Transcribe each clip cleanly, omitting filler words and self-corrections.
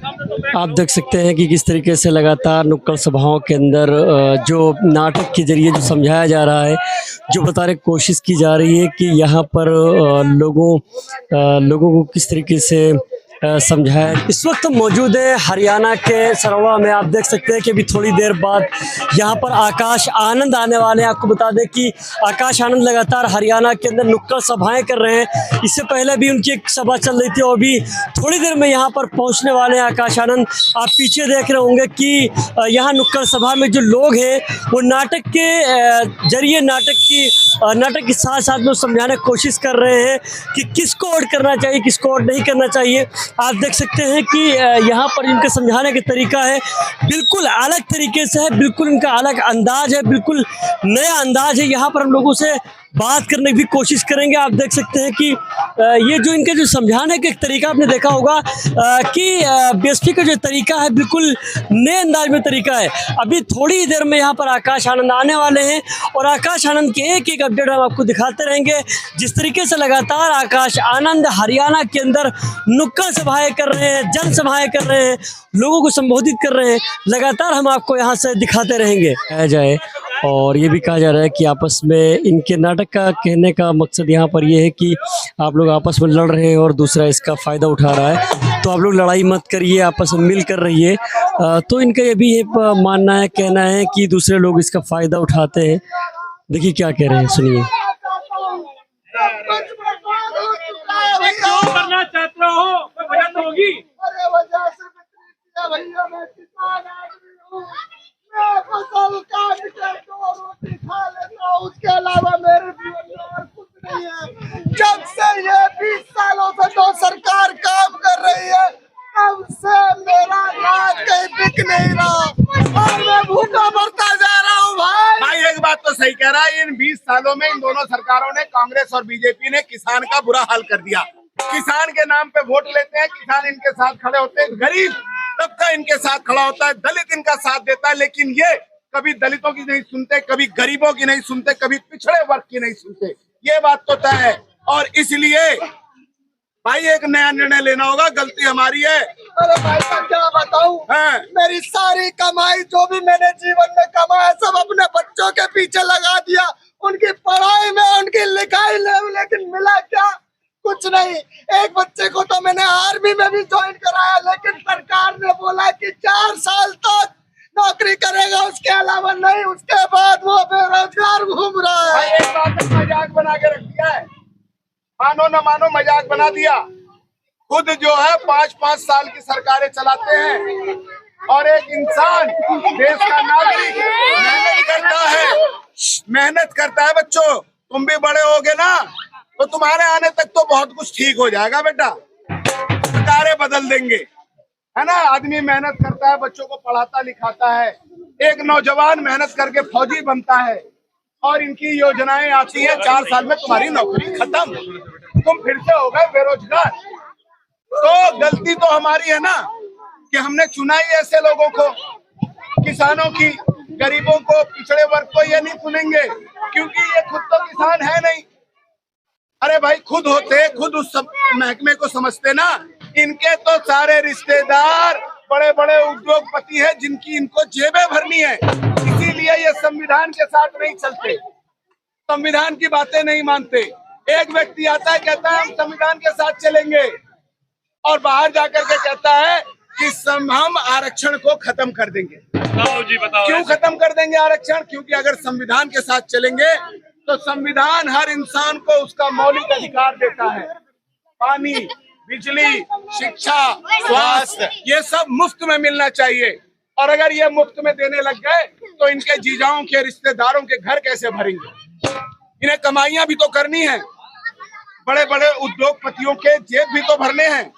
आप देख सकते हैं कि किस तरीके से लगातार नुक्कड़ सभाओं के अंदर जो नाटक के ज़रिए जो समझाया जा रहा है, जो बताने की कोशिश की जा रही है कि यहाँ पर लोगों को किस तरीके से समझाया। इस वक्त मौजूद है हरियाणा के सरवा में। आप देख सकते हैं कि अभी थोड़ी देर बाद यहाँ पर आकाश आनंद आने वाले हैं। आपको बता दें कि आकाश आनंद लगातार हरियाणा के अंदर नुक्कड़ सभाएं कर रहे हैं। इससे पहले भी उनकी एक सभा चल रही थी और अभी थोड़ी देर में यहाँ पर पहुँचने वाले हैं आकाश आनंद। आप पीछे देख रहे होंगे कि यहाँ नुक्कड़ सभा में जो लोग हैं वो नाटक के जरिए नाटक के साथ साथ में समझाने की कोशिश कर रहे हैं कि किसको वोट करना चाहिए, किसको वोट नहीं करना चाहिए। आप देख सकते हैं कि यहाँ पर इनके समझाने का तरीका है बिल्कुल अलग तरीके से है, बिल्कुल इनका अलग अंदाज है, बिल्कुल नया अंदाज है। यहाँ पर हम लोगों से बात करने की भी कोशिश करेंगे। आप देख सकते हैं कि ये जो इनके जो समझाने का एक तरीका आपने देखा होगा कि बीएसपी का जो तरीका है बिल्कुल नए अंदाज में तरीका है। अभी थोड़ी देर में यहाँ पर आकाश आनंद आने वाले हैं और आकाश आनंद के एक एक अपडेट हम आपको दिखाते रहेंगे। जिस तरीके से लगातार आकाश आनंद हरियाणा के अंदर नुक्कड़ सभाएं कर रहे हैं, जनसभाएं कर रहे हैं, लोगों को संबोधित कर रहे हैं, लगातार हम आपको यहाँ से दिखाते रहेंगे जाए। और ये भी कहा जा रहा है कि आपस में इनके नाटक का कहने का मकसद यहाँ पर ये है कि आप लोग आपस में लड़ रहे हैं और दूसरा इसका फ़ायदा उठा रहा है, तो आप लोग लड़ाई मत करिए, आपस में मिल कर रहिए। तो इनका ये भी मानना है, कहना है कि दूसरे लोग इसका फ़ायदा उठाते हैं। देखिए क्या कह रहे हैं, सुनिए। करना चाहते हो वजह होगी। उसके अलावा मेरे जीवन में और कुछ नहीं है। जब से ये 20 सालों से तो सरकार काम कर रही है, तब से मेरा राज कहीं बिक नहीं रहा और मैं भूखा मरता जा रहा हूँ। भाई एक बात तो सही कह रहा है, इन 20 सालों में इन दोनों सरकारों ने, कांग्रेस और बीजेपी ने, किसान का बुरा हाल कर दिया। किसान के नाम पे वोट लेते हैं, किसान इनके साथ खड़े होते हैं, गरीब तबका इनके साथ खड़ा होता है, दलित इनका साथ देता है, लेकिन ये कभी दलितों की नहीं सुनते, कभी गरीबों की नहीं सुनते, कभी पिछड़े वर्ग की नहीं सुनते। ये बात तो तय है और इसलिए भाई एक नया निर्णय लेना होगा। गलती हमारी है। अरे भाई मैं क्या बताऊं, मेरी सारी कमाई जो भी मैंने जीवन में कमाया सब अपने बच्चों के पीछे लगा दिया, उनकी पढ़ाई में, उनकी लिखाई में, लेकिन मिला क्या? कुछ नहीं। एक बच्चे को तो मैंने आर्मी में भी ज्वाइन कराया, लेकिन सरकार ने बोला कि 4 साल तक नौकरी करेगा, उसके अलावा नहीं। उसके बाद वो बेरोजगार घूम रहा है। एक बात मजाक बना के रख दिया है, मानो न मानो मजाक बना दिया। खुद जो है 5-5 साल की सरकारें चलाते हैं और एक इंसान, देश का नागरिक मेहनत करता है। बच्चों तुम भी बड़े होगे ना तो तुम्हारे आने तक तो बहुत कुछ ठीक हो जाएगा बेटा, सरकारें बदल देंगे, है ना। आदमी मेहनत करता है, बच्चों को पढ़ाता लिखाता है, एक नौजवान मेहनत करके फौजी बनता है और इनकी योजनाएं आती हैं, 4 साल में तुम्हारी नौकरी खत्म, तुम फिर से हो गए बेरोजगार। तो गलती तो हमारी है ना कि हमने चुना ही ऐसे लोगों को। किसानों की, गरीबों को, पिछड़े वर्ग को ये नहीं चुनेंगे क्योंकि ये खुद तो किसान है नहीं। अरे भाई खुद होते, खुद उस महकमे को समझते ना। इनके तो सारे रिश्तेदार बड़े बड़े उद्योगपति हैं जिनकी इनको जेबें भरनी है, इसीलिए ये संविधान के साथ नहीं चलते, संविधान की बातें नहीं मानते। एक व्यक्ति आता है, कहता है हम संविधान के साथ चलेंगे और बाहर जाकर के कहता है कि हम आरक्षण को खत्म कर देंगे। बताओ क्यों खत्म कर देंगे आरक्षण? क्योंकि अगर संविधान के साथ चलेंगे तो संविधान हर इंसान को उसका मौलिक अधिकार देता है। पानी, बिजली, शिक्षा, स्वास्थ्य, ये सब मुफ्त में मिलना चाहिए। और अगर ये मुफ्त में देने लग गए तो इनके जीजाओं के, रिश्तेदारों के घर कैसे भरेंगे? इन्हें कमाइयां भी तो करनी है, बड़े बड़े उद्योगपतियों के जेब भी तो भरने हैं।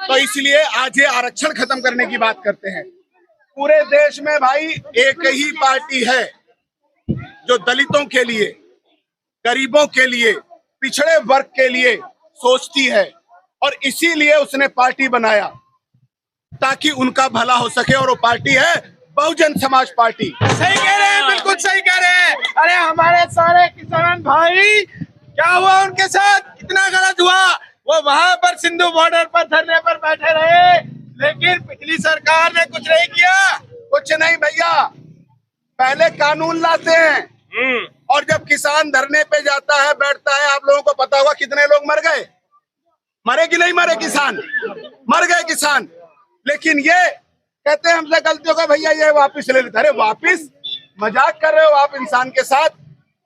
तो इसलिए आज ये आरक्षण खत्म करने की बात करते हैं। पूरे देश में भाई एक ही पार्टी है जो दलितों के लिए, गरीबों के लिए, पिछड़े वर्ग के लिए सोचती है और इसीलिए उसने पार्टी बनाया ताकि उनका भला हो सके, और वो पार्टी है बहुजन समाज पार्टी। सही कह रहे हैं, बिल्कुल सही कह रहे हैं। अरे हमारे सारे किसान भाई, क्या हुआ उनके साथ? कितना गलत हुआ। वो वहां पर सिंधु बॉर्डर पर धरने पर बैठे रहे, लेकिन पिछली सरकार ने कुछ नहीं किया। कुछ नहीं भैया, पहले कानून लाते हैं और जब किसान धरने पे जाता है, बैठता है, आप लोगों को पता होगा कितने लोग मर गए, मरे कि नहीं मरे किसान, मर गए किसान। लेकिन ये कहते हैं हमसे गलती होगा भैया ये वापस ले लेते। अरे वापस, मजाक कर रहे हो आप इंसान के साथ?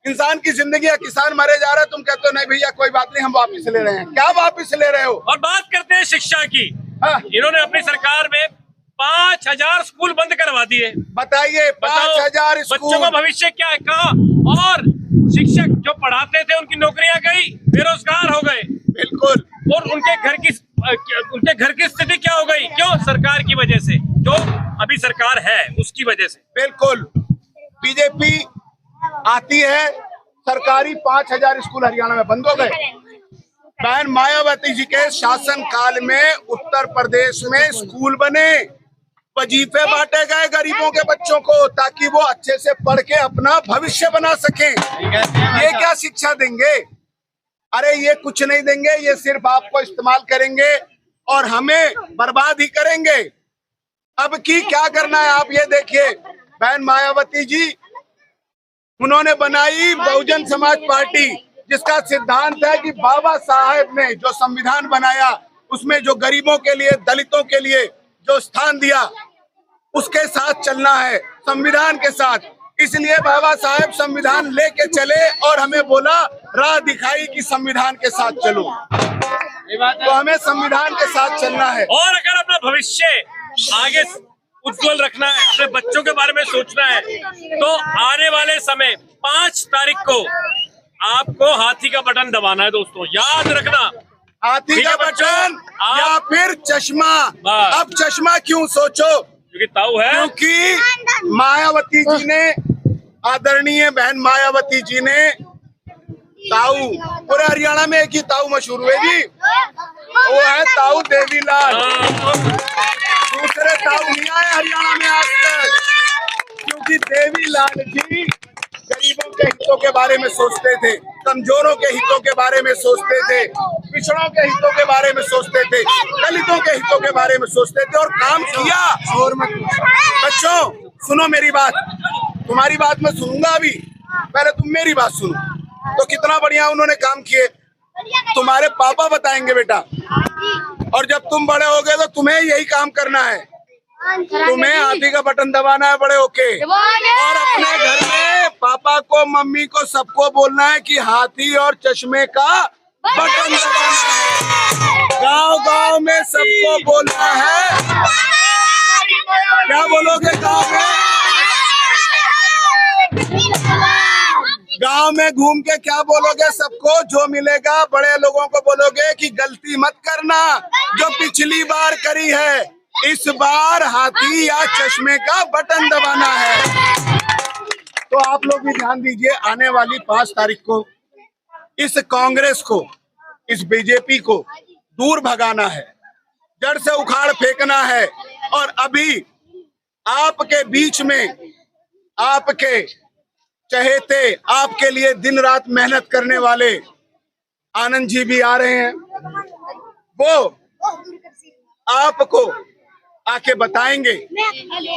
इंसान की जिंदगी है, किसान मरे जा रहा है, तुम कहते हो नहीं भैया कोई बात नहीं हम वापस ले रहे हैं। क्या वापस ले रहे हो? और बात करते हैं शिक्षा की। हाँ। इन्होंने अपनी सरकार में 5000 स्कूल बंद करवा दिए। बताइए, 5000 बच्चों का भविष्य क्या है, कहाँ? और शिक्षक जो पढ़ाते थे उनकी नौकरियां गई, बेरोजगार हो गए। बिल्कुल। और उनके घर की स्थिति क्या हो गई? क्यों? सरकार की वजह से, जो अभी सरकार है उसकी वजह से। बिल्कुल। बीजेपी आती है, सरकारी 5000 स्कूल हरियाणा में बंद हो गए। बहन मायावती जी के शासन काल में उत्तर प्रदेश में स्कूल बने, वजीफे बांटे गए गरीबों के बच्चों को, ताकि वो अच्छे से पढ़ के अपना भविष्य बना सकें। ये क्या शिक्षा देंगे? अरे ये कुछ नहीं देंगे, ये सिर्फ आपको इस्तेमाल करेंगे और हमें बर्बाद ही करेंगे। अब की क्या करना है आप ये देखिए। बहन मायावती जी, उन्होंने बनाई बहुजन समाज पार्टी, जिसका सिद्धांत है कि बाबा साहेब ने जो संविधान बनाया उसमें जो गरीबों के लिए, दलितों के लिए जो स्थान दिया उसके साथ चलना है, संविधान के साथ। इसलिए बाबा साहेब संविधान लेके चले और हमें बोला, राह दिखाई कि संविधान के साथ चलो। तो हमें संविधान के साथ चलना है। और अगर अपना भविष्य आगे उज्जवल रखना है, अपने बच्चों के बारे में सोचना है, तो आने वाले समय 5 तारीख को आपको हाथी का बटन दबाना है दोस्तों, याद रखना। हाथी का बटन या फिर चश्मा। अब चश्मा क्यों सोचो? क्योंकि ताऊ है, क्योंकि मायावती जी ने, आदरणीय बहन मायावती जी ने ताऊ, पूरे हरियाणा में एक ही ताऊ मशहूर हुए जी, वो है ताऊ देवीलाल। दूसरे ताऊ नहीं आए हरियाणा में आज तक, क्योंकि देवीलाल जी गरीबों के हितों के बारे में सोचते थे, कमजोरों के हितों के बारे में सोचते थे, पिछड़ों के हितों के बारे में सोचते थे, दलितों के हितों के बारे में सोचते थे और काम किया। बच्चों सुनो मेरी बात, तुम्हारी बात मैं सुनूंगा अभी, पहले तुम मेरी बात सुनो। तो कितना बढ़िया उन्होंने काम किए, तुम्हारे पापा बताएंगे बेटा। और जब तुम बड़े होगे तो तुम्हें यही काम करना है, तुम्हें हाथी का बटन दबाना है बड़े होके। और अपने घर में पापा को, मम्मी को, सबको बोलना है कि हाथी और चश्मे का बटन दबाना है। गांव गांव में सबको बोलना है। क्या बोलोगे गांव में? गांव में घूम के क्या बोलोगे सबको? जो मिलेगा बड़े लोगों को बोलोगे कि गलती मत करना जो पिछली बार करी है, इस बार हाथी या चश्मे का बटन दबाना है। तो आप लोग भी ध्यान दीजिए, आने वाली 5 तारीख को इस कांग्रेस को, इस बीजेपी को दूर भगाना है, जड़ से उखाड़ फेंकना है। और अभी आपके बीच में आपके चहेते, आपके लिए दिन रात मेहनत करने वाले आनंद जी भी आ रहे हैं। वो आपको आके बताएंगे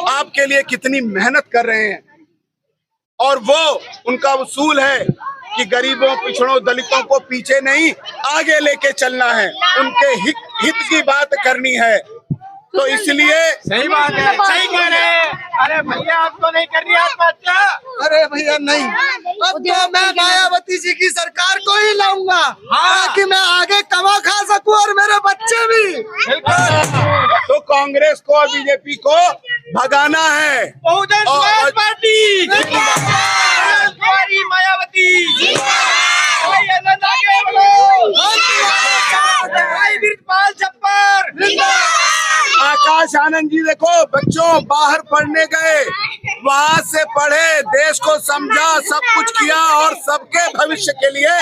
आपके लिए कितनी मेहनत कर रहे हैं। और वो उनका उसूल है कि गरीबों, पिछड़ों, दलितों को पीछे नहीं आगे लेके चलना है, उनके हित की बात करनी है। तो इसलिए सही बात है, सही कह रहे हैं। अरे भैया आपको नहीं कर रही आत्महत्या? अरे भैया नहीं, अब तो मैं मायावती जी की सरकार को ही लाऊंगा ताकि मैं आगे कमा खा सकूं और मेरे बच्चे भी। तो कांग्रेस को और बीजेपी को भगाना है। बहुजन समाज पार्टी, मायावती, आकाश आनंद जी देखो, बच्चों बाहर पढ़ने गए, वहाँ से पढ़े, देश को समझा, सब कुछ किया और सबके भविष्य के लिए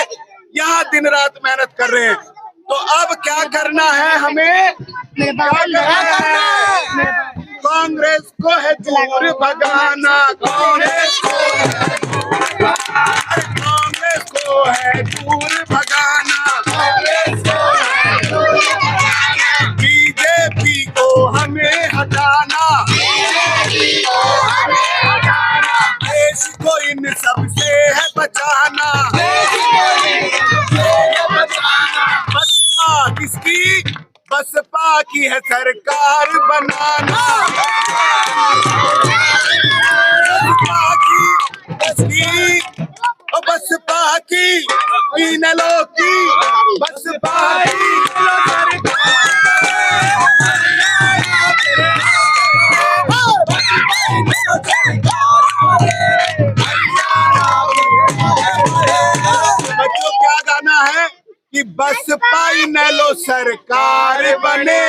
यहाँ दिन रात मेहनत कर रहे हैं। तो अब क्या करना है हमें? क्या करना है? कांग्रेस को है दूर भगाना, कांग्रेस को है दूर भगाना, बीजेपी को हम हटाना, देश को इन सब से है बचाना। बसपा किसकी? बसपा की है सरकार बनाना। बसपा की इनेलो की, बसपा की बच्चों क्या गाना है कि बसपा इनेलो सरकार बने,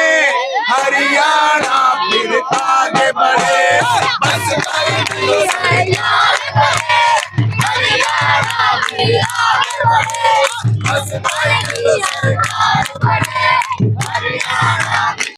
हरियाणा फिर आगे बढ़े। बसपा इनेलो